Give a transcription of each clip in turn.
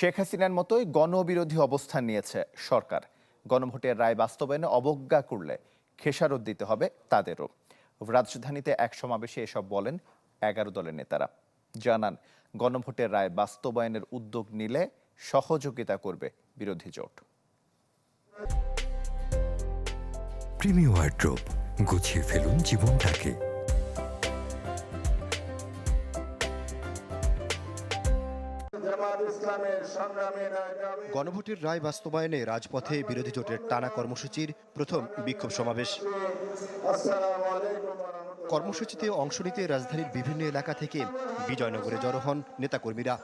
শেখ হাসিনার মতোই গণবিরোধী অবস্থান নিয়েছে সরকার। গণভোটের রায় বাস্তবায়নে অবজ্ঞা করলে খেসারত দিতে হবে তাদেরও। রাজধানীতে এক সমাবেশে এসব বলেন 11 দলের নেতারা। জানান, গণভোটের রায় বাস্তবায়নের উদ্যোগ নিলে সহযোগিতা করবে বিরোধী জোট। প্রিমিয়ার ওয়ার্ড্রোব, গুছিয়ে ফেলুন জীবনটাকে। গণভোটের রায় বাস্তবায়নে রাজপথে বিরোধী জোটের টানা কর্মসূচির প্রথম বিক্ষোভ সমাবেশ। কর্মসূচিতে অংশ নিতে রাজধানীর বিভিন্ন এলাকা থেকে বিজয়নগরে জড়ো হন নেতাকর্মীরা।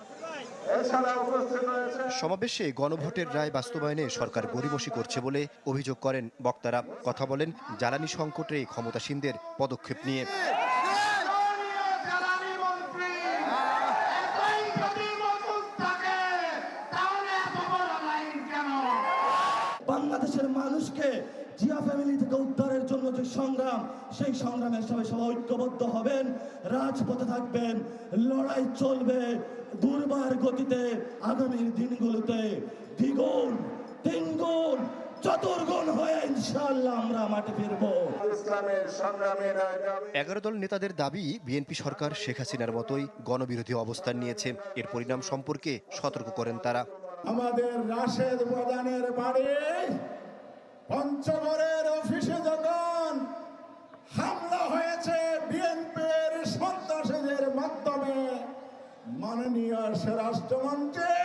সমাবেশে গণভোটের রায় বাস্তবায়নে সরকার গড়িমসি করছে বলে অভিযোগ করেন বক্তারা। কথা বলেন জ্বালানি সংকটে ক্ষমতাসীনদের পদক্ষেপ নিয়ে। বাংলাদেশের মানুষকে জিয়া ফ্যামিলি থেকে উদ্ধারের জন্য যে সংগ্রাম, সেই সংগ্রামের সবাই ঐক্যবদ্ধ হবেন, রাজপথে থাকবেন, লড়াই চলবে দুর্বার গতিতে। আগামীর দিনগুলোতে দ্বিগুণ, তিনগুণ, চতুর্গুণ হয়ে ইনশাআল্লাহ আমরা মাঠে ফিরবো। 11 দল নেতাদের দাবি, বিএনপি সরকার শেখ হাসিনার মতোই গণবিরোধী অবস্থান নিয়েছে। এর পরিণাম সম্পর্কে সতর্ক করেন তারা। আমাদের রাশেদ প্রধানের বাড়ি পঞ্চগড়ের অফিসে যখন হামলা হয়েছে বিএনপির সন্ত্রাসীদের মাধ্যমে, মাননীয় স্বরাষ্ট্রমন্ত্রী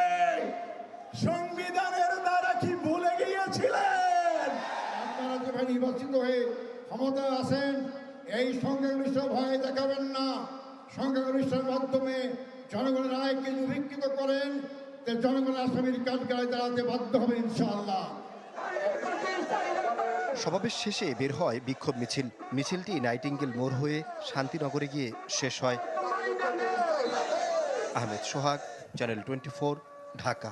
সংবিধানের দ্বারা কি ভুলে গিয়েছিলেন? আপনারা যেভাবে নির্বাচিত হয়ে ক্ষমতায় আছেন, এই সংখ্যাগরিষ্ঠ ভয় দেখাবেন না। সংখ্যাগরিষ্ঠের মাধ্যমে জনগণের রায়কে উপেক্ষিত করেন, জনগণ আসামির কাঠগড়ায় দাঁড়াতে বাধ্য হবে ইনশাআল্লাহ। সমাবেশ শেষে বের হয় বিক্ষোভ মিছিল। মিছিলটি নাইটিঙ্গেল মোড় হয়ে শান্তিনগরে গিয়ে শেষ হয়। আহমেদ সোহাগ, চ্যানেল 24, ঢাকা।